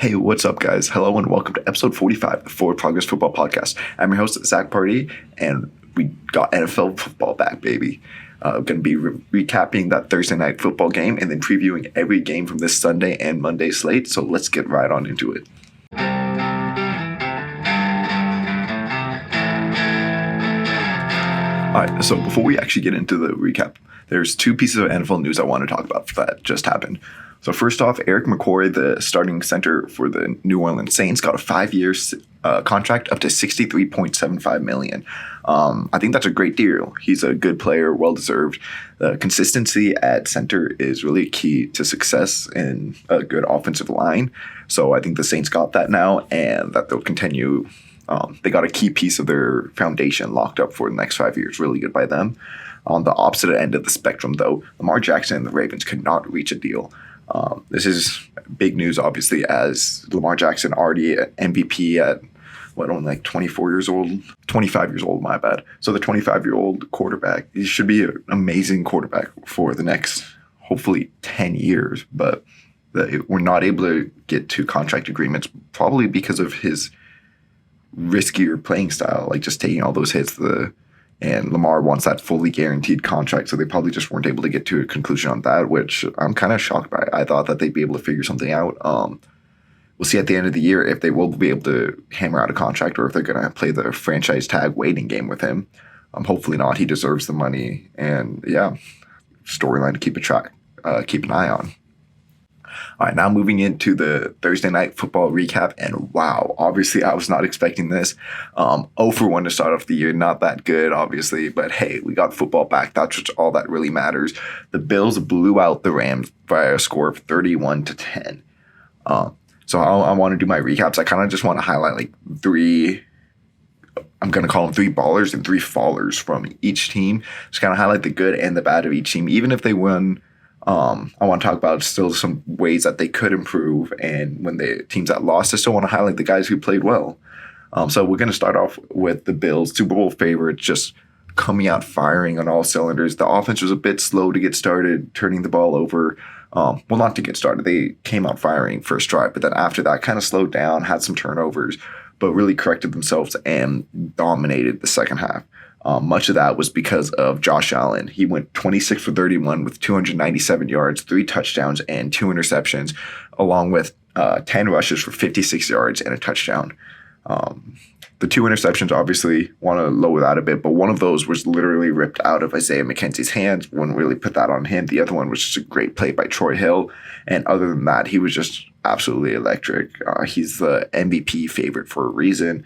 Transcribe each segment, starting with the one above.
Hey, what's up, guys? Hello and welcome to episode 45 of the Forward Progress Football Podcast. I'm your host, Zach Party, and we got NFL football back, baby. Going to be recapping that Thursday night football game and then previewing every game from this Sunday and Monday slate. So let's get right on into it. All right, so before we actually get into the recap, there's two pieces of NFL news I want to talk about that just happened. So first off, Eric McCoy, the starting center for the New Orleans Saints, got a 5-year contract up to $63.75 million. I think that's a great deal. He's a good player, well-deserved. The consistency at center is really key to success in a good offensive line. So I think the Saints got that now, and that they'll continue. They got a key piece of their foundation locked up for the next 5 years. Really good by them. On the opposite end of the spectrum, though, Lamar Jackson and the Ravens could not reach a deal. This is big news, obviously, as Lamar Jackson already at MVP at, only like 24 years old? 25 years old, my bad. So the 25-year-old quarterback, he should be an amazing quarterback for the next, hopefully, 10 years. But we're not able to get to contract agreements, probably because of his riskier playing style, like just taking all those hits. And Lamar wants that fully guaranteed contract, so they probably just weren't able to get to a conclusion on that, which I'm kind of shocked by. I thought that they'd be able to figure something out. We'll see at the end of the year if they will be able to hammer out a contract or if they're going to play the franchise tag waiting game with him. Hopefully not. He deserves the money. And yeah, storyline to keep an eye on. All right, now moving into the Thursday night football recap, and wow, obviously I was not expecting this. 0-for-1 to start off the year, not that good, obviously, but hey, we got football back. That's all that really matters. The Bills blew out the Rams by a score of 31-10. So I want to do my recaps. I kind of just want to highlight like I'm going to call them three ballers and three fallers from each team. Just kind of highlight the good and the bad of each team, even if they win. I want to talk about still some ways that they could improve, and when the teams that lost, I still want to highlight the guys who played well. So we're going to start off with the Bills, Super Bowl favorites, just coming out firing on all cylinders. The offense was a bit slow to get started, turning the ball over. Well, not to get started. They came out firing first drive, but then after that kind of slowed down, had some turnovers, but really corrected themselves and dominated the second half. Much of that was because of Josh Allen. He went 26 for 31 with 297 yards, 3 touchdowns, and 2 interceptions, along with 10 rushes for 56 yards and a touchdown. The 2 interceptions, obviously, want to lower that a bit, but one of those was literally ripped out of Isaiah McKenzie's hands. Wouldn't really put that on him. The other one was just a great play by Troy Hill. And other than that, he was just absolutely electric. He's the MVP favorite for a reason.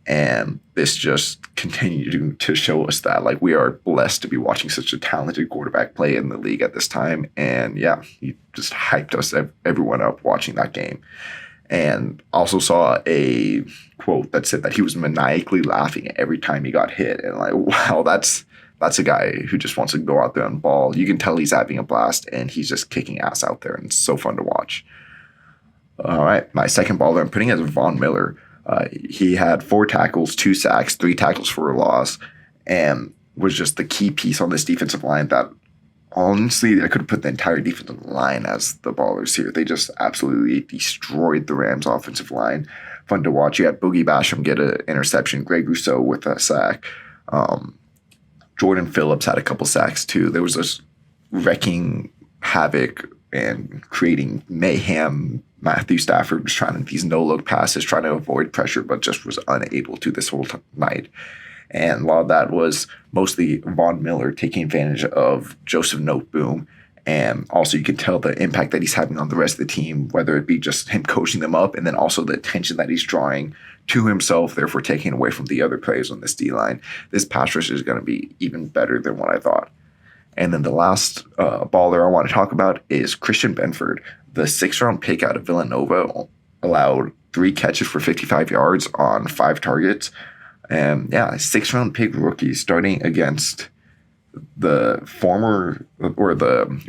And this just continued to show us that, like, we are blessed to be watching such a talented quarterback play in the league at this time. And yeah, he just hyped us, everyone up watching that game. And also saw a quote that said that he was maniacally laughing every time he got hit. And like, wow, that's a guy who just wants to go out there and ball. You can tell he's having a blast, and he's just kicking ass out there, and it's so fun to watch. All right, my second baller I'm putting as Von Miller. He had 4 tackles, 2 sacks, 3 tackles for a loss, and was just the key piece on this defensive line that, honestly, I could have put the entire defensive line as the ballers here. They just absolutely destroyed the Rams' offensive line. Fun to watch. You had Boogie Basham get an interception, Greg Rousseau with a sack. Jordan Phillips had a couple sacks too. There was this wrecking havoc and creating mayhem. Matthew Stafford was trying these no-look passes, trying to avoid pressure, but just was unable to this whole night. And a lot of that was mostly Von Miller taking advantage of Joseph Noteboom. And also you can tell the impact that he's having on the rest of the team, whether it be just him coaching them up and then also the attention that he's drawing to himself, therefore taking away from the other players on this D-line. This pass rush is going to be even better than what I thought. And then the last baller I want to talk about is Christian Benford. The 6th-round pick out of Villanova allowed 3 catches for 55 yards on 5 targets. And yeah, a 6th-round pick rookie starting against the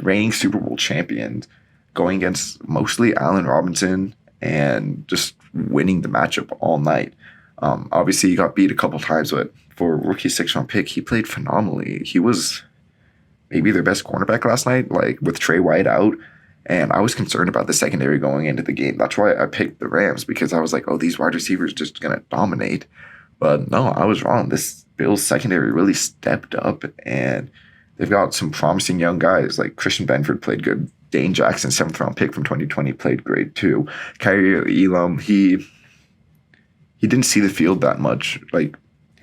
reigning Super Bowl champions, going against mostly Allen Robinson and just winning the matchup all night. Obviously, he got beat a couple times, but for a rookie 6th-round pick, he played phenomenally. He was maybe their best cornerback last night, like with Trey White out. And I was concerned about the secondary going into the game. That's why I picked the Rams, because I was like, oh, these wide receivers just going to dominate. But no, I was wrong. This Bills secondary really stepped up, and they've got some promising young guys. Like Christian Benford played good. Dane Jackson, 7th-round pick from 2020, played great too. Kyrie Elam, he didn't see the field that much. Like,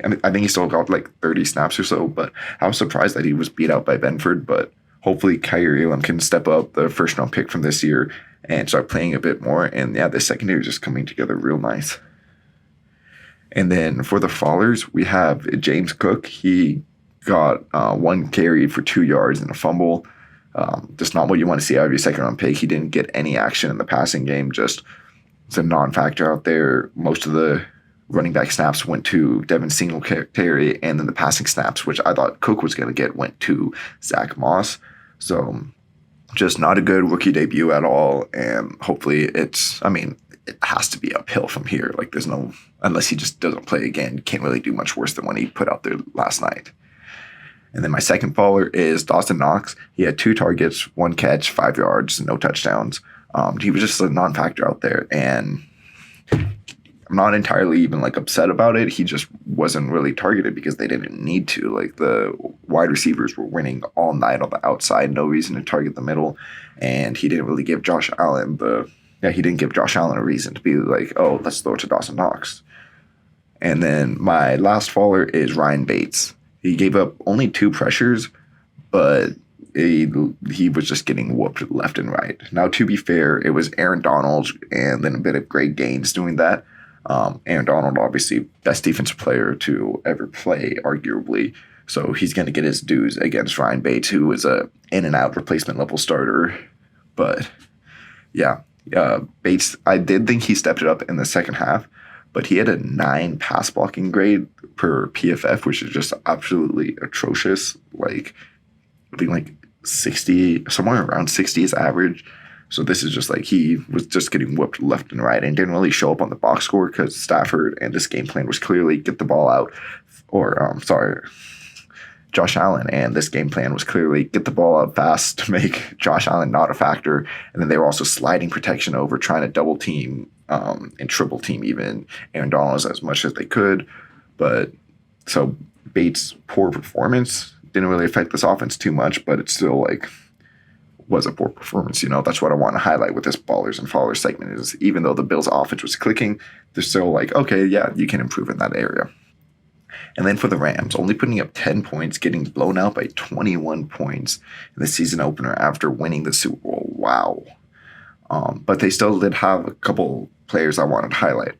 I think he still got like 30 snaps or so, but I was surprised that he was beat out by Benford. But hopefully Kyrie Elam can step up, the 1st-round pick from this year, and start playing a bit more. And yeah, the secondary is just coming together real nice. And then for the fallers, we have James Cook. He got 1 carry for 2 yards and a fumble. Just not what you want to see out of your 2nd-round pick. He didn't get any action in the passing game. Just it's a non-factor out there. Most of the running back snaps went to Devin Singletary, and then the passing snaps, which I thought Cook was going to get, went to Zach Moss. So just not a good rookie debut at all. And hopefully it has to be uphill from here. Like there's no, unless he just doesn't play again, can't really do much worse than when he put out there last night. And then my second faller is Dawson Knox. He had 2 targets, 1 catch, 5 yards, no touchdowns. He was just a non-factor out there, and I'm not entirely even like upset about it. He just wasn't really targeted because they didn't need to. Like the wide receivers were winning all night on the outside, no reason to target the middle, and he didn't really give Josh Allen a reason to be like, oh, let's throw it to Dawson Knox. And then my last faller is Ryan Bates. He gave up only 2 pressures, but he was just getting whooped left and right. Now, to be fair, it was Aaron Donald and then a bit of Greg Gaines doing that. Aaron Donald, obviously, best defensive player to ever play, arguably. So he's going to get his dues against Ryan Bates, who is a in-and-out replacement-level starter. But, yeah, Bates, I did think he stepped it up in the second half, but he had a 9 pass blocking grade per PFF, which is just absolutely atrocious. Like, I think like 60, somewhere around 60 is average. So this is just like he was just getting whooped left and right and didn't really show up on the box score because Stafford and this game plan was clearly get the ball out, Josh Allen, and this game plan was clearly get the ball out fast to make Josh Allen not a factor. And then they were also sliding protection over, trying to double team and triple team even Aaron Donald as much as they could. But so Bates' poor performance didn't really affect this offense too much, but it still like was a poor performance. That's what I want to highlight with this ballers and fallers segment is even though the Bills' offense was clicking, they're still like, okay, yeah, you can improve in that area. And then for the Rams, only putting up 10 points, getting blown out by 21 points in the season opener after winning the Super Bowl. Wow. But they still did have a couple players I wanted to highlight.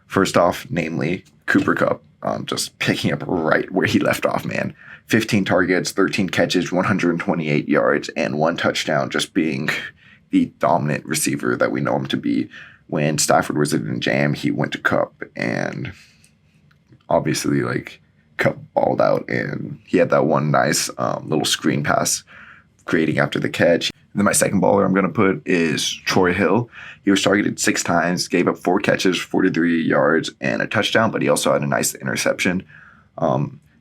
First off, namely Cooper Kupp, just picking up right where he left off, man. 15 targets, 13 catches, 128 yards, and 1 touchdown, just being the dominant receiver that we know him to be. When Stafford was in jam, he went to Kupp, and obviously, like, Kupp balled out, and he had that one nice little screen pass creating after the catch. And then my second baller I'm going to put is Troy Hill. He was targeted 6 times, gave up 4 catches, 43 yards, and a touchdown, but he also had a nice interception.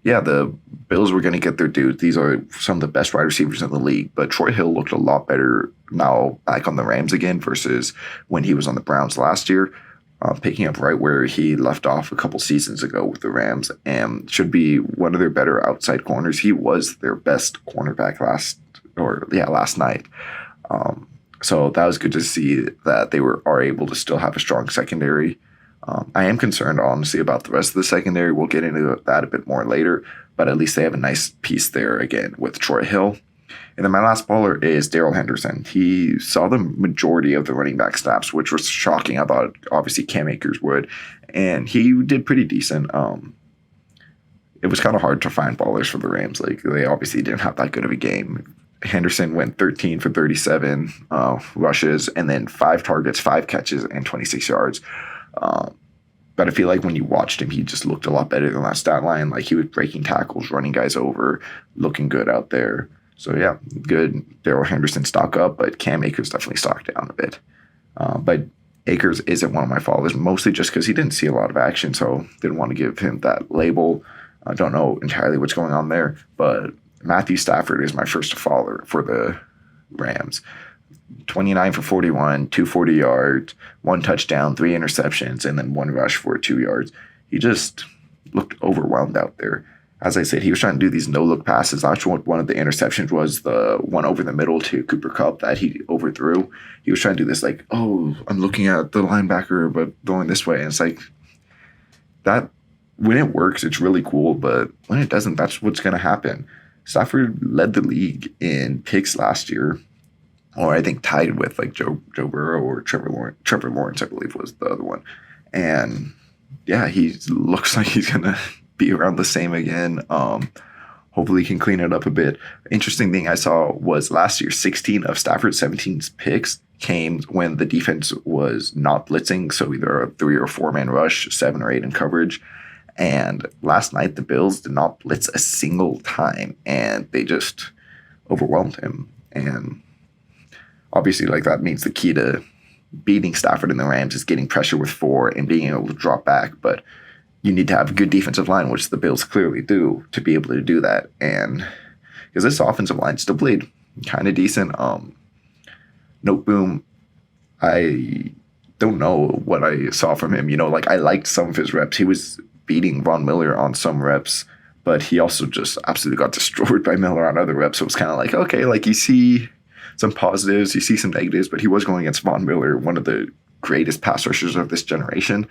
The Bills were going to get their due. These are some of the best wide receivers in the league, but Troy Hill looked a lot better now back on the Rams again versus when he was on the Browns last year, picking up right where he left off a couple seasons ago with the Rams, and should be one of their better outside corners. He was their best cornerback last night. So that was good to see that they are able to still have a strong secondary. I am concerned, honestly, about the rest of the secondary. We'll get into that a bit more later, but at least they have a nice piece there again with Troy Hill. And then my last baller is Darrell Henderson. He saw the majority of the running back snaps, which was shocking. I thought obviously Cam Akers would, and he did pretty decent. It was kind of hard to find ballers for the Rams. Like they obviously didn't have that good of a game. Henderson went 13 for 37 rushes, and then 5 targets, 5 catches, and 26 yards. But I feel like when you watched him, he just looked a lot better than that stat line. Like he was breaking tackles, running guys over, looking good out there. So yeah, good. Darrell Henderson stock up, but Cam Akers definitely stock down a bit. But Akers isn't one of my followers, mostly just because he didn't see a lot of action, so didn't want to give him that label. I don't know entirely what's going on there, but Matthew Stafford is my first follower for the Rams. 29 for 41, 240 yards, 1 touchdown, 3 interceptions, and then 1 rush for 2 yards. He just looked overwhelmed out there. As I said, he was trying to do these no-look passes. Actually, one of the interceptions was the one over the middle to Cooper Kupp that he overthrew. He was trying to do this like, oh, I'm looking at the linebacker, but going this way. And it's like, that, when it works, it's really cool. But when it doesn't, that's what's going to happen. Stafford led the league in picks last year, or I think tied with like Joe Burrow or Trevor Lawrence, I believe was the other one. And yeah, he looks like he's going to be around the same again. Hopefully he can clean it up a bit. Interesting thing I saw was last year, 16 of Stafford's 17 picks came when the defense was not blitzing, so either a 3 or 4 man rush, 7 or 8 in coverage. And last night the Bills did not blitz a single time, and they just overwhelmed him. And obviously, like, that means the key to beating Stafford and the Rams is getting pressure with 4 and being able to drop back. But you need to have a good defensive line, which the Bills clearly do, to be able to do that. And because this offensive line still played kind of decent. Noteboom, I don't know what I saw from him. Like, I liked some of his reps. He was beating Von Miller on some reps, but he also just absolutely got destroyed by Miller on other reps. So it was kind of like, okay, like, you see some positives, you see some negatives, but he was going against Von Miller, one of the greatest pass rushers of this generation.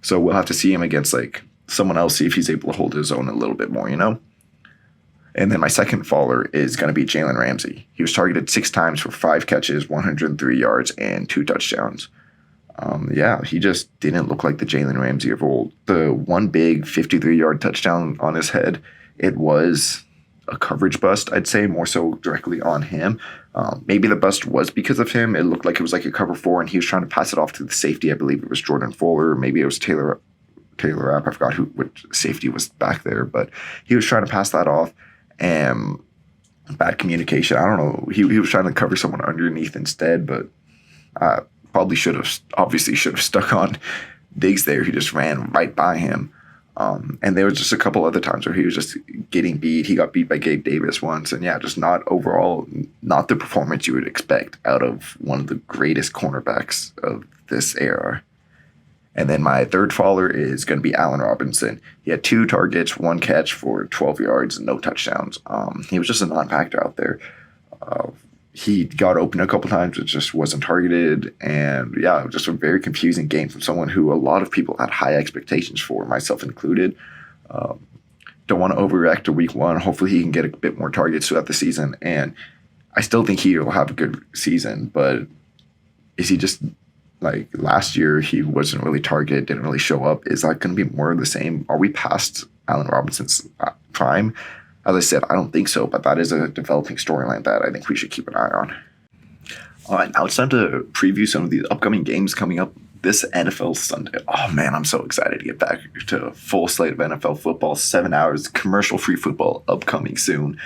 So we'll have to see him against like someone else, see if he's able to hold his own a little bit more, And then my second faller is going to be Jalen Ramsey. He was targeted 6 times for 5 catches, 103 yards, and 2 touchdowns. He just didn't look like the Jalen Ramsey of old. The one big 53-yard touchdown on his head, it was a coverage bust, I'd say, more so directly on him. Maybe the bust was because of him. It looked like it was like a cover 4, and he was trying to pass it off to the safety. I believe it was Jordan Fuller. Maybe it was Taylor Rapp. I forgot which safety was back there, but he was trying to pass that off, and bad communication. I don't know. He was trying to cover someone underneath instead, but probably should have stuck on Diggs there. He just ran right by him. And there was just a couple other times where he was just getting beat. He got beat by Gabe Davis once. And just not the performance you would expect out of one of the greatest cornerbacks of this era. And then my third faller is going to be Allen Robinson. He had 2 targets, 1 catch for 12 yards, and no touchdowns. He was just a non-factor out there. He got open a couple times, it just wasn't targeted. And just a very confusing game from someone who a lot of people had high expectations for, myself included. Don't want to overreact to week 1. Hopefully he can get a bit more targets throughout the season. And I still think he will have a good season, but is he just like last year? He wasn't really targeted, didn't really show up. Is that going to be more of the same? Are we past Allen Robinson's prime? As I said, I don't think so, but that is a developing storyline that I think we should keep an eye on. All right, now it's time to preview some of the upcoming games coming up this NFL Sunday. Oh man, I'm so excited to get back to a full slate of NFL football, 7 hours, commercial-free football upcoming soon.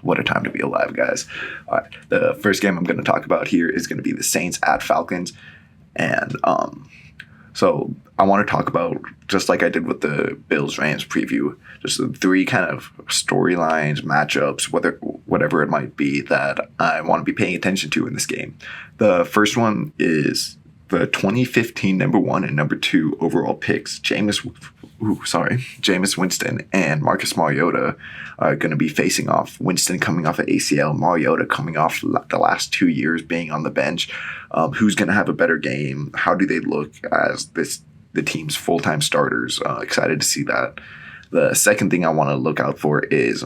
What a time to be alive, guys. All right, the first game I'm going to talk about here is going to be the Saints at Falcons. And so I want to talk about, just like I did with the Bills-Rams preview, just the 3 kind of storylines, matchups, whatever it might be that I want to be paying attention to in this game. The first one is the 2015 number 1 and number 2 overall picks, Jameis Winston and Marcus Mariota, are going to be facing off. Winston coming off of ACL, Mariota coming off the last 2 years being on the bench. Who's going to have a better game? How do they look as the team's full-time starters? Excited to see that. The second thing I want to look out for is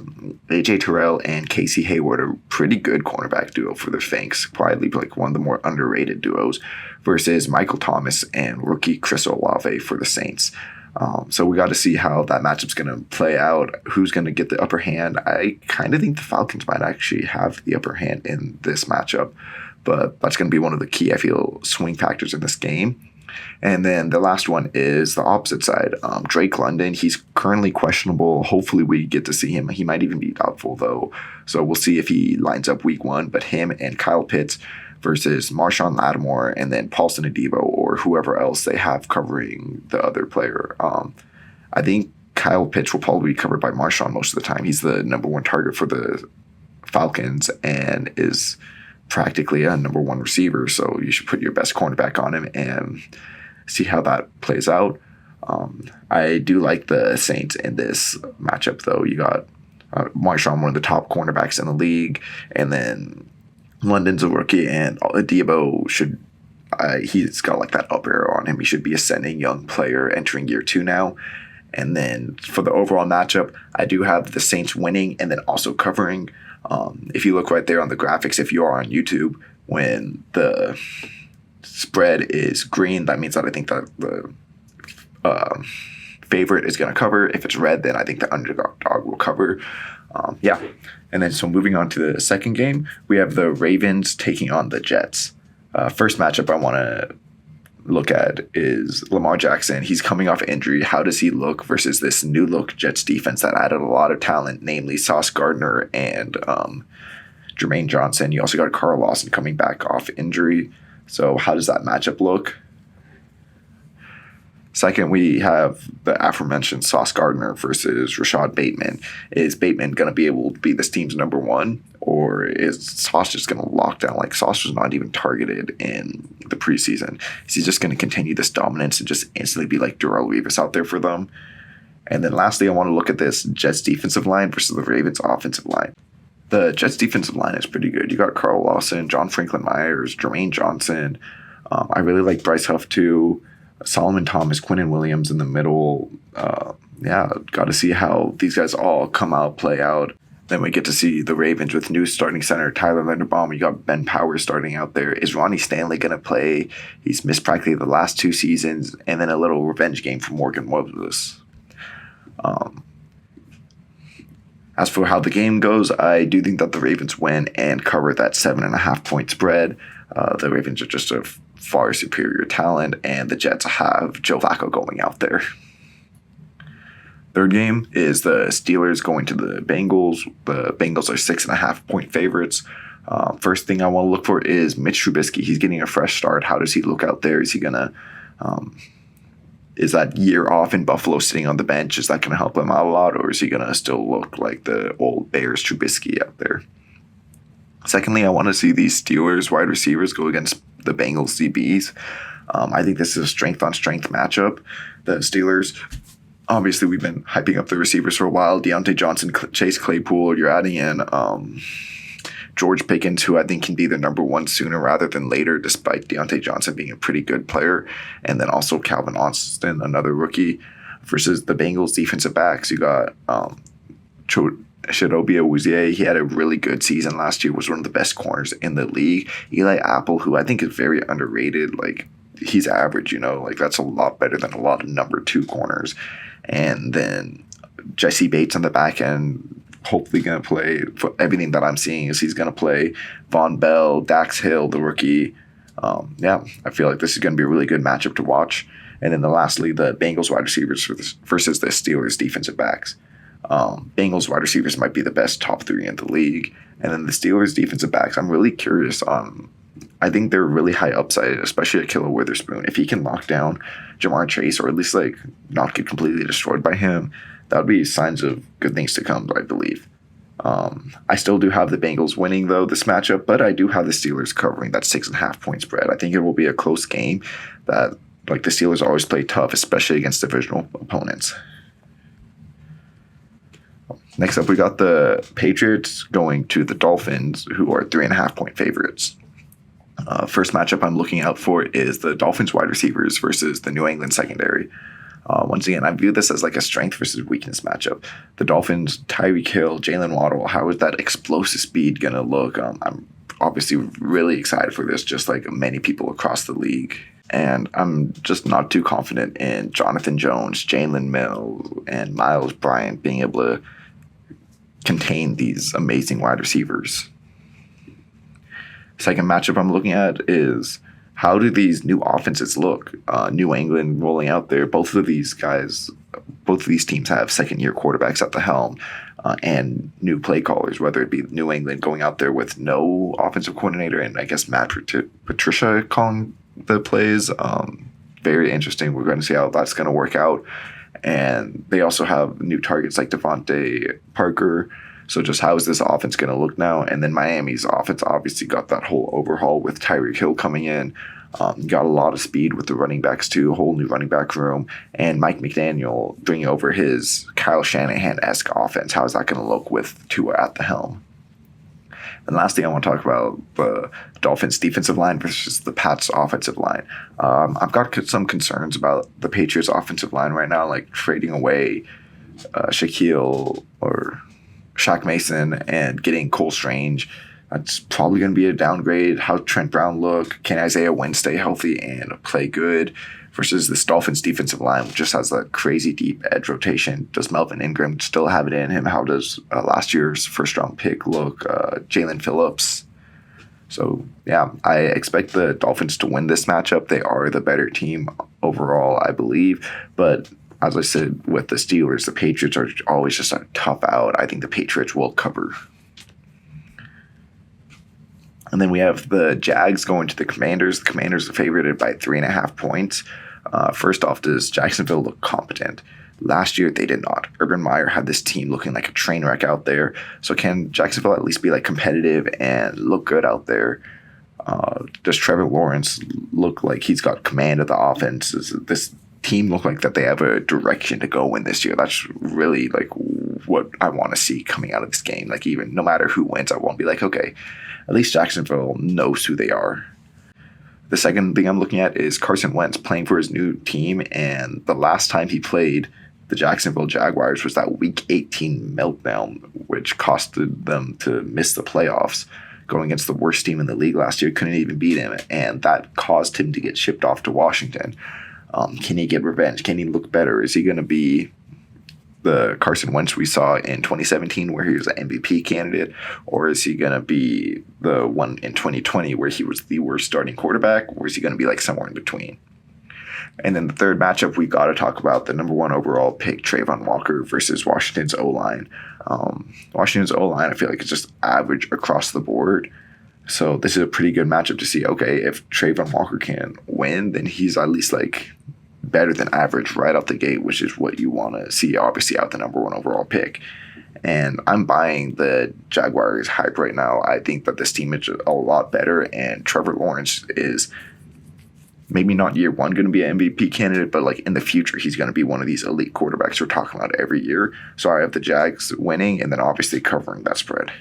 A.J. Terrell and Casey Hayward, a pretty good cornerback duo for the Fangs, probably like one of the more underrated duos, versus Michael Thomas and rookie Chris Olave for the Saints. So we got to see how that matchup's going to play out, who's going to get the upper hand. I kind of think the Falcons might actually have the upper hand in this matchup, but that's going to be one of the key, I feel, swing factors in this game. And then the last one is the opposite side. Drake London, he's currently questionable. Hopefully we get to see him. He might even be doubtful, though. So we'll see if he lines up week 1. But him and Kyle Pitts versus Marshawn Lattimore and then Paulson Adebo or whoever else they have covering the other player. I think Kyle Pitts will probably be covered by Marshawn most of the time. He's the number 1 target for the Falcons and is practically a number one receiver, so you should put your best cornerback on him and see how that plays out. I do like the Saints in this matchup, though. You got Marshawn, one of the top cornerbacks in the league, and then London's a rookie, and Debo should he's got like that up arrow on him. He should be ascending young player entering year 2 now. And then for the overall matchup, I do have the Saints winning and then also covering. If you look right there on the graphics, if you are on YouTube, when the spread is green, that means that I think that the favorite is going to cover. If it's red, then I think the underdog will cover. And then so moving on to the second game, we have the Ravens taking on the Jets. First matchup I want to look at is Lamar Jackson. He's coming off injury. How does he look versus this new look Jets defense that added a lot of talent, namely Sauce Gardner and Jermaine Johnson? You also got Carl Lawson coming back off injury. So how does that matchup look? Second, we have the aforementioned Sauce Gardner versus Rashad Bateman. Is Bateman going to be able to be this team's number one, or is Sauce just going to lock down? Like, Sauce was not even targeted in the preseason. Is he just going to continue this dominance and just instantly be like Darrelle Revis out there for them? And then lastly, I want to look at this Jets defensive line versus the Ravens offensive line. The Jets defensive line is pretty good. You got Carl Lawson, John Franklin Myers, Jermaine Johnson. I really like Bryce Huff too. Solomon Thomas, Quinnen Williams in the middle. Got to see how these guys all come out, play out. Then we get to see the Ravens with new starting center Tyler Linderbaum. You got Ben Powers starting out there. Is Ronnie Stanley going to play? He's missed practically the last 2 seasons. And then a little revenge game for Morgan Moses. As for how the game goes, I do think that the Ravens win and cover that 7.5 point spread. The Ravens are just a far superior talent, and the Jets have Joe Flacco going out there. Third game is the Steelers going to the Bengals. The Bengals are 6.5 point favorites. First thing I want to look for is Mitch Trubisky. He's getting a fresh start. How does he look out there? Is he gonna is that year off in Buffalo sitting on the bench, is that going to help him out a lot, or is he going to still look like the old Bears Trubisky out there? Secondly, I want to see these Steelers wide receivers go against the Bengals DBs. I think this is a strength-on-strength matchup. The Steelers, obviously, we've been hyping up the receivers for a while. Deontay Johnson, Chase Claypool, you're adding in George Pickens, who I think can be the number one sooner rather than later, despite Deontay Johnson being a pretty good player. And then also Calvin Austin, another rookie, versus the Bengals defensive backs. You got Chidobe Awuzie. He had a really good season last year, was one of the best corners in the league. Eli Apple, who I think is very underrated. Like, he's average, like that's a lot better than a lot of number 2 corners. And then Jesse Bates on the back end, hopefully going to play. For everything that I'm seeing is he's going to play. Von Bell, Dax Hill, the rookie. I feel like this is going to be a really good matchup to watch. And then lastly, the Bengals wide receivers versus the Steelers defensive backs. Bengals wide receivers might be the best top 3 in the league. And then the Steelers defensive backs, I'm really curious on. I think they're really high upside, especially at Killer Witherspoon. If he can lock down Jamar Chase, or at least like not get completely destroyed by him, that would be signs of good things to come, I believe. I still do have the Bengals winning, though, this matchup, but I do have the Steelers covering that 6.5 point spread. I think it will be a close game that, like, the Steelers always play tough, especially against divisional opponents. Next up, we got the Patriots going to the Dolphins, who are 3.5 point favorites. First matchup I'm looking out for is the Dolphins wide receivers versus the New England secondary. Once again, I view this as like a strength versus weakness matchup. The Dolphins, Tyreek Hill, Jalen Waddle, how is that explosive speed going to look? I'm obviously really excited for this, just like many people across the league. And I'm just not too confident in Jonathan Jones, Jalen Mills, and Miles Bryant being able to contain these amazing wide receivers. Second matchup I'm looking at is, how do these new offenses look? New England rolling out there. Both of these teams have second-year quarterbacks at the helm and new play callers, whether it be New England going out there with no offensive coordinator and I guess Matt Patricia calling the plays. Very interesting. We're going to see how that's going to work out. And they also have new targets like Devontae Parker, So just how is this offense going to look now? And then Miami's offense obviously got that whole overhaul with Tyreek Hill coming in. Got a lot of speed with the running backs too, a whole new running back room, and Mike McDaniel bringing over his Kyle Shanahan-esque offense. How is that going to look with Tua at the helm? And last thing I want to talk about, the Dolphins' defensive line versus the Pats' offensive line. I've got some concerns about the Patriots' offensive line right now, like trading away Shaquille or Shaq Mason and getting Cole Strange. That's probably going to be a downgrade. How Trent Brown look? Can Isaiah Wynn stay healthy and play good? Versus this Dolphins defensive line, which just has a crazy deep edge rotation. Does Melvin Ingram still have it in him? How does last year's first-round pick look? Jalen Phillips. So, yeah, I expect the Dolphins to win this matchup. They are the better team overall, I believe. But as I said, with the Steelers, the Patriots are always just a tough out. I think the Patriots will cover. And then we have the Jags going to the Commanders. The Commanders are favorited by 3.5 points. First off, does Jacksonville look competent? Last year, they did not. Urban Meyer had this team looking like a train wreck out there. So can Jacksonville at least be like competitive and look good out there? Does Trevor Lawrence look like he's got command of the offense? Does this team look like that they have a direction to go in this year? That's really like what I want to see coming out of this game. Like even no matter who wins, I won't be like, okay, at least Jacksonville knows who they are. The second thing I'm looking at is Carson Wentz playing for his new team, and the last time he played the Jacksonville Jaguars was that Week 18 meltdown, which costed them to miss the playoffs, going against the worst team in the league last year, couldn't even beat him, and that caused him to get shipped off to Washington. Can he get revenge? Can he look better? Is he going to be the Carson Wentz we saw in 2017 where he was an MVP candidate, or is he going to be the one in 2020 where he was the worst starting quarterback, or is he going to be like somewhere in between? And then the third matchup, we got to talk about the number 1 overall pick, Trayvon Walker versus Washington's O-line. Washington's O-line, I feel like it's just average across the board. So this is a pretty good matchup to see, okay, if Trayvon Walker can win, then he's at least like better than average right out the gate, which is what you want to see, obviously, out the number 1 overall pick. And I'm buying the Jaguars hype right now. I think that this team is a lot better, and Trevor Lawrence is maybe not year one going to be an MVP candidate, but like in the future, he's going to be one of these elite quarterbacks we're talking about every year. So I have the Jags winning and then obviously covering that spread.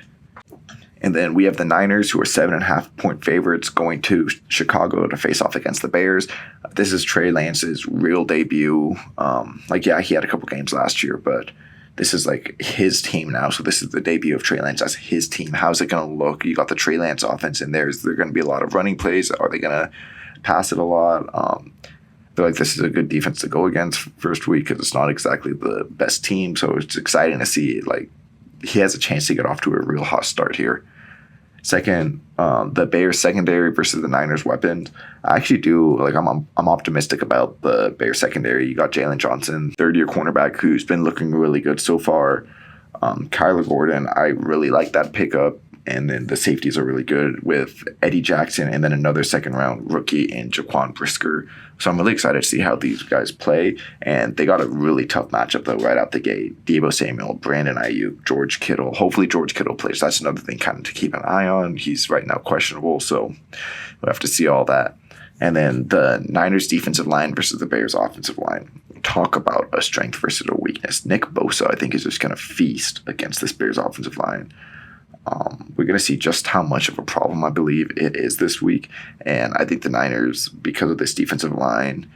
And then we have the Niners, who are 7.5 point favorites, going to Chicago to face off against the Bears. This is Trey Lance's real debut. He had a couple games last year, but this is like his team now. So this is the debut of Trey Lance as his team. How's it going to look? You got the Trey Lance offense in there. Is there going to be a lot of running plays? Are they going to pass it a lot? I feel like this is a good defense to go against first week because it's not exactly the best team. So it's exciting to see like he has a chance to get off to a real hot start here. Second, the Bears secondary versus the Niners weapons. I actually do like. I'm optimistic about the Bears secondary. You got Jalen Johnson, third-year cornerback, who's been looking really good so far. Kyler Gordon, I really like that pickup. And then the safeties are really good with Eddie Jackson and then another second-round rookie in Jaquan Brisker. So I'm really excited to see how these guys play. And they got a really tough matchup, though, right out the gate. Deebo Samuel, Brandon Ayuk, George Kittle. Hopefully George Kittle plays. That's another thing kind of to keep an eye on. He's right now questionable, so we'll have to see all that. And then the Niners defensive line versus the Bears offensive line. Talk about a strength versus a weakness. Nick Bosa, I think, is just going to feast against this Bears offensive line. We're going to see just how much of a problem I believe it is this week. And I think the Niners, because of this defensive line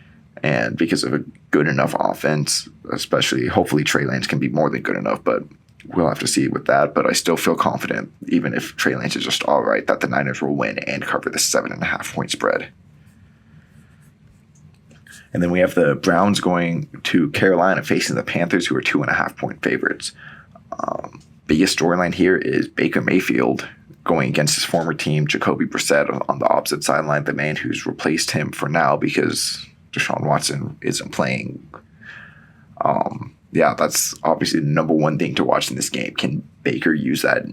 and because of a good enough offense, especially hopefully Trey Lance can be more than good enough, but we'll have to see with that. But I still feel confident, even if Trey Lance is just all right, that the Niners will win and cover the 7.5 point spread. And then we have the Browns going to Carolina facing the Panthers, who are 2.5 point favorites. Biggest storyline here is Baker Mayfield going against his former team, Jacoby Brissett, on the opposite sideline, the man who's replaced him for now because Deshaun Watson isn't playing. That's obviously the number one thing to watch in this game. Can Baker use that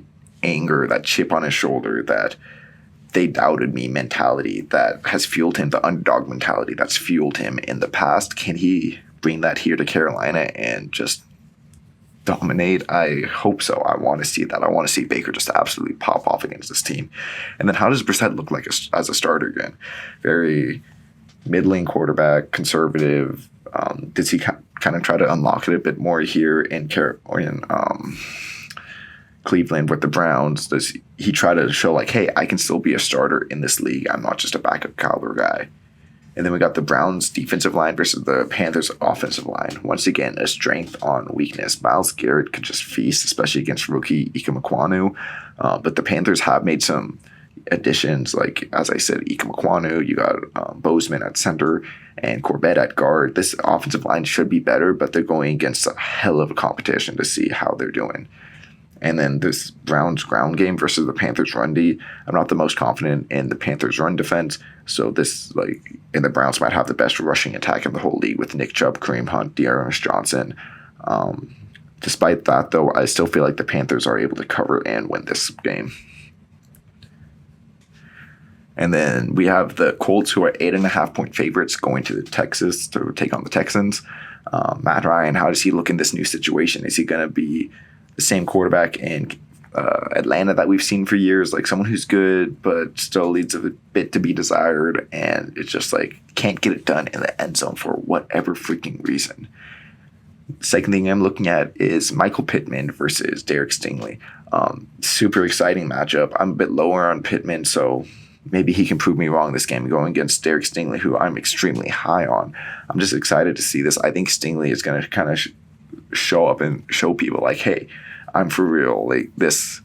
anger, that chip on his shoulder, that they doubted me mentality that has fueled him, the underdog mentality that's fueled him in the past? Can he bring that here to Carolina and just dominate. I hope so. I want to see that. I want to see Baker just absolutely pop off against this team. And then how does Brissett look like as a starter again? Very middling quarterback, conservative. Does he kind of try to unlock it a bit more here in Cleveland with the Browns? Does he try to show like, hey, I can still be a starter in this league. I'm not just a backup caliber guy. And then we got the Browns defensive line versus the Panthers offensive line. Once again, a strength on weakness. Myles Garrett could just feast, especially against rookie Ike Mekwonu. But the Panthers have made some additions, like, as I said, Ike Mekwonu. You got Bozeman at center and Corbett at guard. This offensive line should be better, but they're going against a hell of a competition to see how they're doing. And then this Browns ground game versus the Panthers run D. I'm not the most confident in the Panthers run defense. So and the Browns might have the best rushing attack in the whole league with Nick Chubb, Kareem Hunt, Dearness Johnson. Despite that, though, I still feel like the Panthers are able to cover and win this game. And then we have the Colts, who are 8.5-point favorites, going to Texas to take on the Texans. Matt Ryan, how does he look in this new situation? Is he going to be the same quarterback in Atlanta that we've seen for years, like someone who's good but still leaves a bit to be desired, and it's just like can't get it done in the end zone for whatever freaking reason? Second thing I'm looking at is Michael Pittman versus Derek Stingley. Super exciting matchup. I'm a bit lower on Pittman, so maybe he can prove me wrong this game going against Derek Stingley, who I'm extremely high on. I'm just excited to see this. I think Stingley is going to kind of show up and show people like, hey, I'm for real. Like, this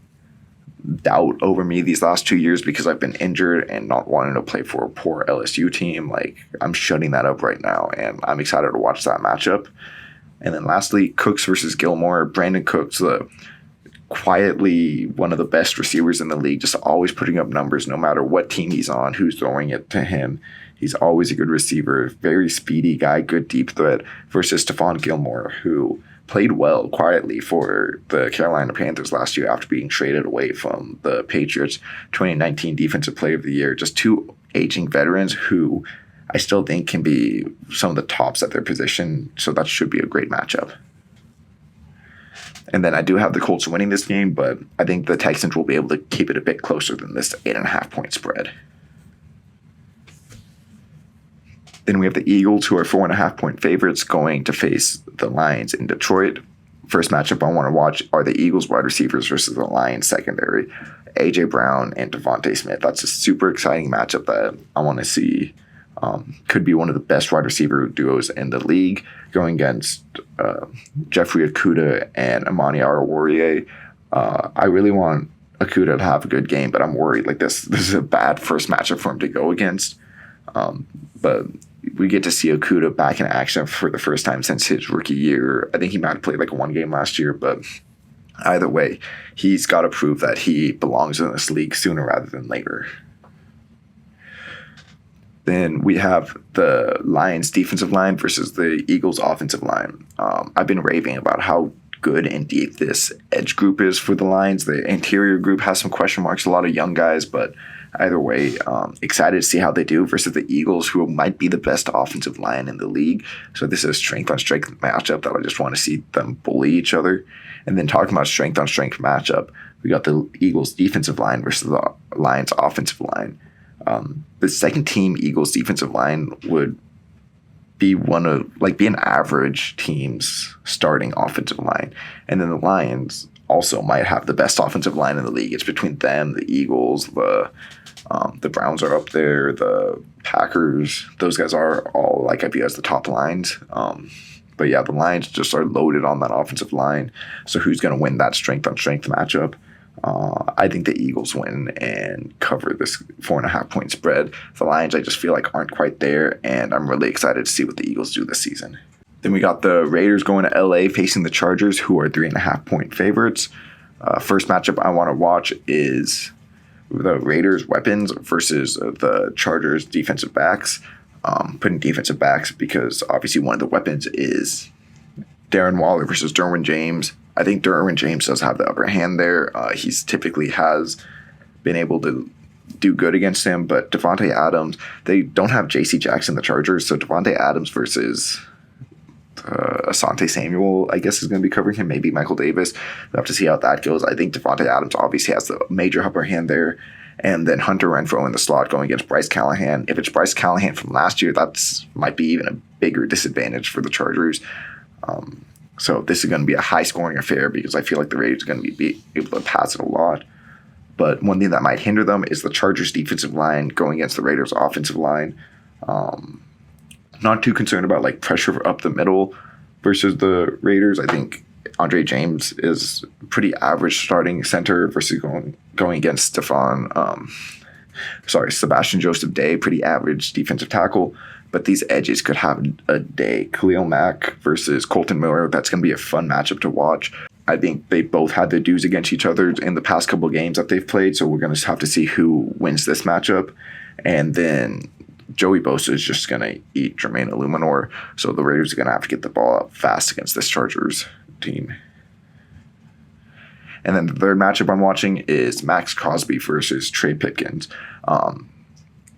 doubt over me these last 2 years because I've been injured and not wanting to play for a poor LSU team, like, I'm shutting that up right now, and I'm excited to watch that matchup. And then lastly, Cooks versus Gilmore. Brandon Cooks, quietly one of the best receivers in the league, just always putting up numbers no matter what team he's on, who's throwing it to him. He's always a good receiver, very speedy guy, good deep threat, versus Stephon Gilmore, who played well quietly for the Carolina Panthers last year after being traded away from the Patriots. 2019 Defensive Player of the Year. Just two aging veterans who I still think can be some of the tops at their position, so that should be a great matchup. And then I do have the Colts winning this game, but I think the Texans will be able to keep it a bit closer than this 8.5-point spread. Then we have the Eagles, who are 4.5-point favorites, going to face the Lions in Detroit. First matchup I want to watch are the Eagles wide receivers versus the Lions secondary. A.J. Brown and Devontae Smith. That's a super exciting matchup that I want to see. Could be one of the best wide receiver duos in the league, going against Jeffrey Okudah and Amani Oruwariye. I really want Okudah to have a good game, but I'm worried. Like, this is a bad first matchup for him to go against. But we get to see Okudah back in action for the first time since his rookie year. I think he might have played like one game last year, but either way, he's got to prove that he belongs in this league sooner rather than later. Then we have the Lions defensive line versus the Eagles offensive line. I've been raving about how good and deep this edge group is for the Lions. The interior group has some question marks, a lot of young guys, but either way, excited to see how they do versus the Eagles, who might be the best offensive line in the league. So this is a strength-on-strength matchup that I just want to see them bully each other. And then talking about strength-on-strength matchup, we got the Eagles defensive line versus the Lions offensive line. The second team Eagles defensive line would be be an average team's starting offensive line. And then the Lions also might have the best offensive line in the league. It's between them, the Eagles, the Browns are up there, the Packers. Those guys are all like I view as the top lines. But yeah, the Lions just are loaded on that offensive line. So who's going to win that strength-on-strength matchup? I think the Eagles win and cover this 4.5-point spread. The Lions, I just feel like aren't quite there, and I'm really excited to see what the Eagles do this season. Then we got the Raiders going to LA facing the Chargers, who are 3.5-point favorites. First matchup I want to watch is the Raiders' weapons versus the Chargers' defensive backs. Putting defensive backs because obviously one of the weapons is Darren Waller versus Derwin James. I think Derwin James does have the upper hand there. He's typically has been able to do good against him, but Devontae Adams, they don't have J.C. Jackson, the Chargers, so Devontae Adams versus Asante Samuel, I guess, is going to be covering him. Maybe Michael Davis. We'll have to see how that goes. I think Devontae Adams obviously has the major upper hand there. And then Hunter Renfrow in the slot going against Bryce Callahan. If it's Bryce Callahan from last year, that's might be even a bigger disadvantage for the Chargers. So this is going to be a high-scoring affair because I feel like the Raiders are going to be able to pass it a lot. But one thing that might hinder them is the Chargers' defensive line going against the Raiders' offensive line. Not too concerned about like pressure up the middle versus the Raiders. I think Andre James is pretty average starting center versus going against Sebastian Joseph Day, pretty average defensive tackle. But these edges could have a day. Khalil Mack versus Colton Miller, that's going to be a fun matchup to watch. I think they both had their dues against each other in the past couple of games that they've played, so we're going to have to see who wins this matchup. And then Joey Bosa is just going to eat Jermaine Illuminor, so the Raiders are going to have to get the ball up fast against this Chargers team. And then the third matchup I'm watching is Max Crosby versus Trey Pipkins.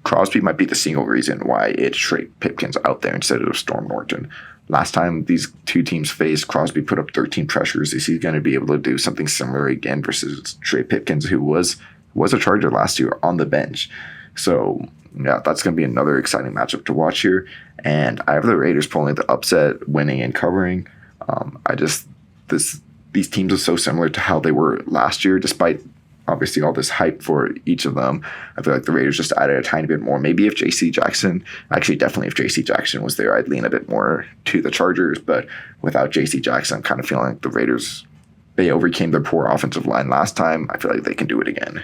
Crosby might be the single reason why it's Trey Pipkins out there instead of Storm Norton. Last time these two teams faced, Crosby put up 13 pressures. Is he going to be able to do something similar again versus Trey Pipkins, who was a Charger last year on the bench? So, yeah, that's going to be another exciting matchup to watch here. And I have the Raiders pulling the upset, winning and covering. These teams are so similar to how they were last year, despite obviously all this hype for each of them. I feel like the Raiders just added a tiny bit more. Maybe if J.C. Jackson was there, I'd lean a bit more to the Chargers. But without J.C. Jackson, I'm kind of feeling like the Raiders, they overcame their poor offensive line last time. I feel like they can do it again.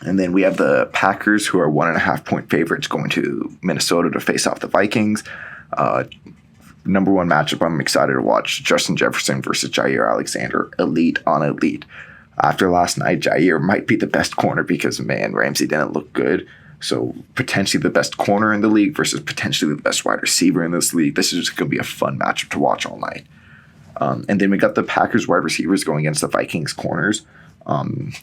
And then we have the Packers, who are 1.5-point favorites, going to Minnesota to face off the Vikings. Number one matchup I'm excited to watch, Justin Jefferson versus Jair Alexander, elite on elite. After last night, Jair might be the best corner because, man, Ramsey didn't look good. So potentially the best corner in the league versus potentially the best wide receiver in this league. This is just going to be a fun matchup to watch all night. And then we got the Packers wide receivers going against the Vikings corners.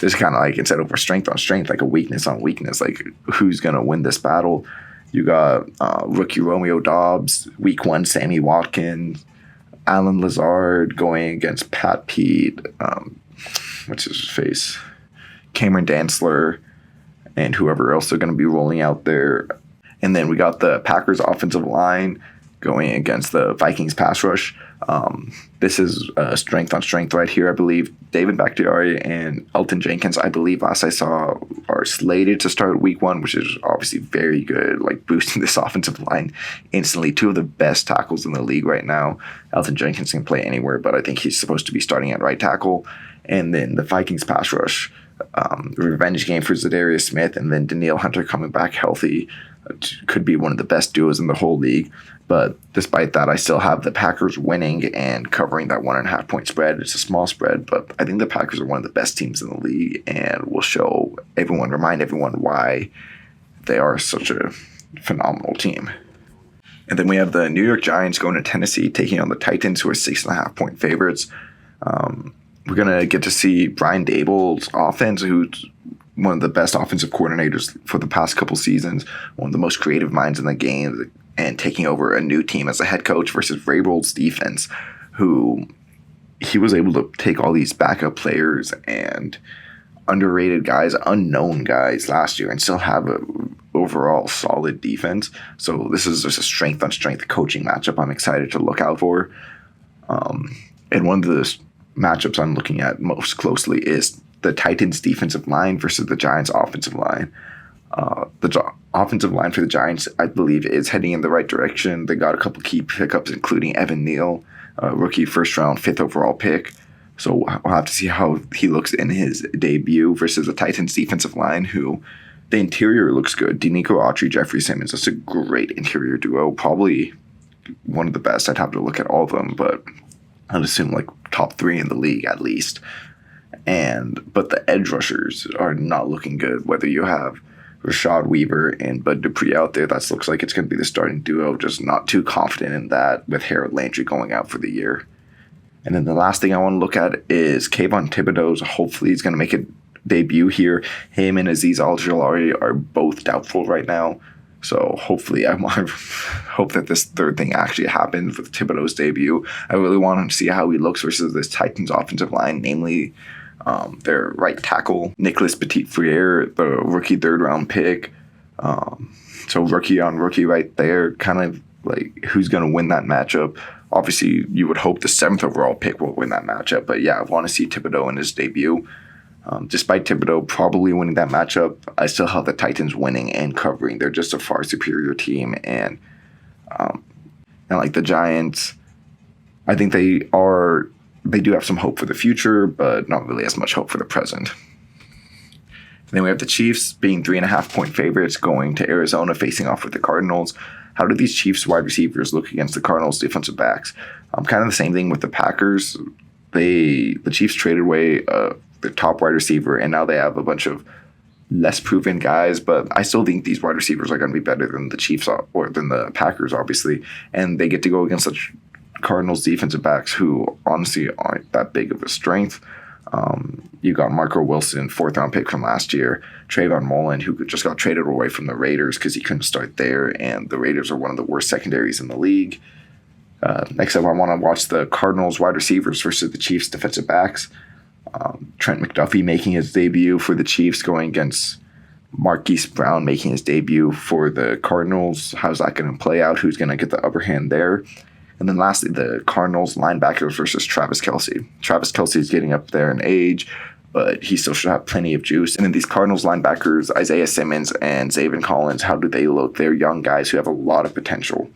This is kind of like, instead of a strength on strength, like a weakness on weakness, like who's going to win this battle. You got rookie Romeo Doubs, week one Sammy Watkins, Alan Lazard going against Pat Pete, what's his face? Cameron Dantzler, and whoever else they're going to be rolling out there. And then we got the Packers offensive line going against the Vikings pass rush. This is strength on strength right here, I believe. David Bakhtiari and Elton Jenkins, I believe, last I saw, are slated to start week one, which is obviously very good, like boosting this offensive line instantly. Two of the best tackles in the league right now. Elton Jenkins can play anywhere, but I think he's supposed to be starting at right tackle. And then the Vikings pass rush, revenge game for Zadarius Smith, and then Danielle Hunter coming back healthy. Could be one of the best duos in the whole league. But despite that, I still have the Packers winning and covering that 1.5-point spread. It's a small spread, but I think the Packers are one of the best teams in the league and will remind everyone why they are such a phenomenal team. And then we have the New York Giants going to Tennessee, taking on the Titans, who are 6.5-point favorites. We're going to get to see Brian Daboll's offense, who's one of the best offensive coordinators for the past couple seasons, one of the most creative minds in the game, and taking over a new team as a head coach versus Vrabel's defense, who he was able to take all these backup players and underrated guys, unknown guys last year, and still have an overall solid defense. So this is just a strength on strength coaching matchup I'm excited to look out for. And one of the matchups I'm looking at most closely is the Titans defensive line versus the Giants offensive line. The offensive line for the Giants, I believe, is heading in the right direction. They got a couple key pickups, including Evan Neal, rookie first-round, 5th overall pick. So we'll have to see how he looks in his debut versus the Titans defensive line, who the interior looks good. Denico Autry, Jeffrey Simmons, that's a great interior duo. Probably one of the best. I'd have to look at all of them, but I'd assume like top 3 in the league at least. But the edge rushers are not looking good. Whether you have Rashad Weaver and Bud Dupree out there, that looks like it's going to be the starting duo. Just not too confident in that with Harold Landry going out for the year. And then the last thing I want to look at is Kayvon Thibodeau's. Hopefully he's going to make a debut here. Him and Azeez Al-Jilari are both doubtful right now. So hopefully, I hope that this third thing actually happens with Thibodeau's debut. I really want to see how he looks versus this Titans offensive line, namely their right tackle, Nicholas Petit-Frere, the rookie third-round pick. So rookie on rookie right there, kind of like who's going to win that matchup. Obviously, you would hope the 7th overall pick will win that matchup. But yeah, I want to see Thibodeau in his debut. Despite Thibodeau probably winning that matchup, I still have the Titans winning and covering. They're just a far superior team. And like the Giants, I think they do have some hope for the future, but not really as much hope for the present. And then we have the Chiefs being 3.5-point favorites going to Arizona, facing off with the Cardinals. How do these Chiefs wide receivers look against the Cardinals defensive backs? Kind of the same thing with the Packers. The Chiefs traded away their top wide receiver, and now they have a bunch of less proven guys, but I still think these wide receivers are going to be better than the Chiefs or than the Packers, obviously. And they get to go against such Cardinals defensive backs who honestly aren't that big of a strength. You got Marco Wilson, 4th-round pick from last year, Trayvon Mullen, who just got traded away from the Raiders because he couldn't start there, and the Raiders are one of the worst secondaries in the league. Next up, I want to watch the Cardinals wide receivers versus the Chiefs defensive backs. Trent McDuffie making his debut for the Chiefs, going against Marquise Brown making his debut for the Cardinals. How's that going to play out? Who's going to get the upper hand there? And then lastly, the Cardinals linebackers versus Travis Kelce. Travis Kelce is getting up there in age, but he still should have plenty of juice. And then these Cardinals linebackers, Isaiah Simmons and Zaven Collins, how do they look? They're young guys who have a lot of potential.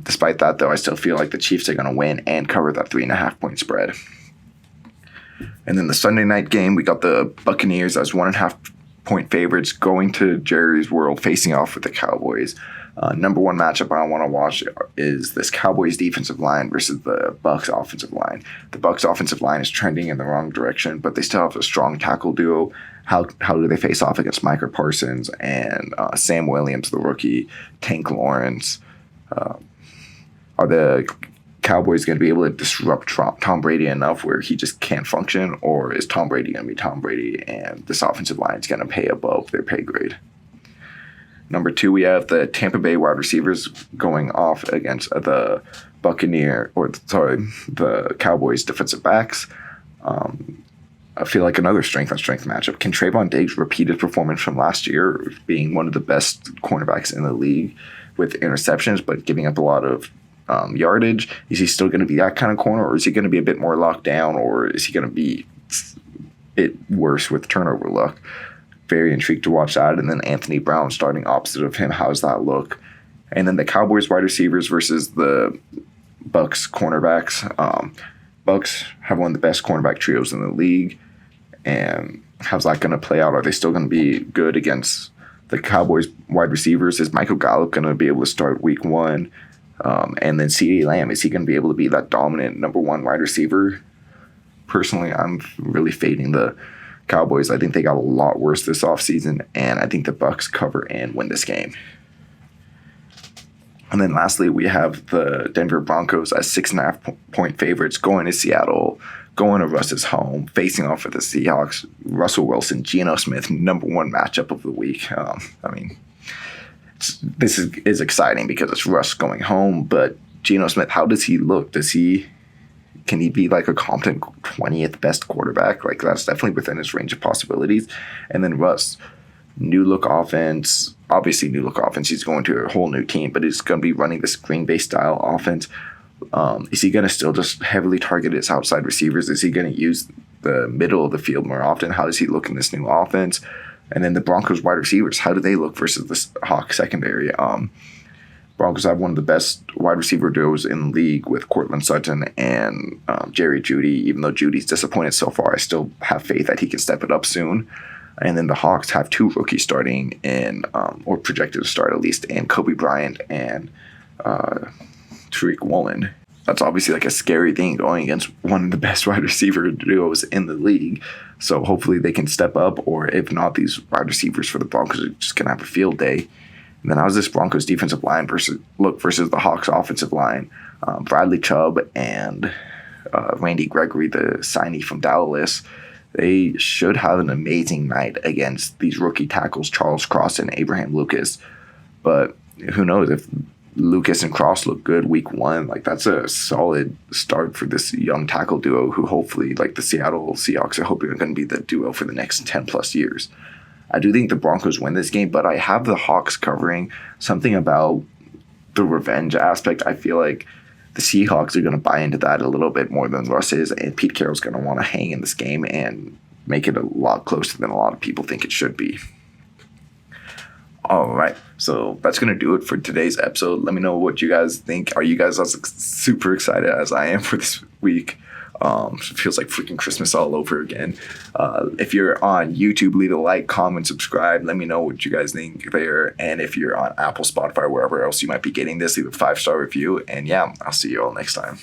Despite that, though, I still feel like the Chiefs are going to win and cover that 3.5-point spread. And then the Sunday night game, we got the Buccaneers as 1.5-point favorites going to Jerry's World, facing off with the Cowboys. Number one matchup I want to watch is this Cowboys defensive line versus the Bucs offensive line. The Bucs offensive line is trending in the wrong direction, but they still have a strong tackle duo. How do they face off against Micah Parsons and Sam Williams, the rookie, Tank Lawrence? Are the Cowboys going to be able to disrupt Tom Brady enough where he just can't function, or is Tom Brady going to be Tom Brady and this offensive line is going to pay above their pay grade? Number 2, we have the Tampa Bay wide receivers going off against the Cowboys defensive backs. I feel like another strength-on-strength matchup. Can Trayvon Diggs repeat his performance from last year, being one of the best cornerbacks in the league with interceptions, but giving up a lot of yardage? Is he still going to be that kind of corner, or is he going to be a bit more locked down, or is he going to be a bit worse with turnover luck? Very intrigued to watch that. And then Anthony Brown starting opposite of him. How does that look? And then the Cowboys wide receivers versus the Bucs cornerbacks. Bucs have one of the best cornerback trios in the league. And how's that going to play out? Are they still going to be good against the Cowboys wide receivers? Is Michael Gallup going to be able to start week 1? And then CeeDee Lamb, is he going to be able to be that dominant number 1 wide receiver? Personally, I'm really fading the Cowboys. I think they got a lot worse this offseason, and I think the Bucs cover and win this game. And then lastly, we have the Denver Broncos as 6.5-point favorites going to Seattle, going to Russ's home, facing off with the Seahawks. Russell Wilson, Geno Smith, number 1 matchup of the week. This is exciting because it's Russ going home, but Geno Smith, how does he look? Can he be like a competent 20th best quarterback? Like, that's definitely within his range of possibilities. And then Russ, new look offense. Obviously, new look offense. He's going to a whole new team, but he's going to be running this Green Bay style offense. Is he going to still just heavily target his outside receivers? Is he going to use the middle of the field more often? How does he look in this new offense? And then the Broncos wide receivers, how do they look versus the Hawks secondary? Broncos have one of the best wide receiver duos in the league with Cortland Sutton and Jerry Jeudy. Even though Judy's disappointed so far, I still have faith that he can step it up soon. And then the Hawks have 2 rookies starting or projected to start at least, in Kobe Bryant and Tariq Woolen. That's obviously like a scary thing going against one of the best wide receiver duos in the league. So hopefully they can step up, or if not, these wide receivers for the Broncos are just going to have a field day. And then how's this Broncos defensive line versus the Hawks offensive line? Bradley Chubb and Randy Gregory, the signee from Dallas, they should have an amazing night against these rookie tackles, Charles Cross and Abraham Lucas. But who knows if Lucas and Cross look good week 1, like that's a solid start for this young tackle duo who hopefully, like the Seattle Seahawks, are hoping are going to be the duo for the next 10 plus years. I do think the Broncos win this game, but I have the Hawks covering. Something about the revenge aspect, I feel like the Seahawks are going to buy into that a little bit more than Russ is, and Pete Carroll's going to want to hang in this game and make it a lot closer than a lot of people think it should be. All right, so that's going to do it for today's episode. Let me know what you guys think. Are you guys as super excited as I am for this week? It feels like freaking Christmas all over again. If you're on YouTube, leave a like, comment, subscribe. Let me know what you guys think there. And if you're on Apple, Spotify, wherever else you might be getting this, leave a 5-star review. And yeah, I'll see you all next time.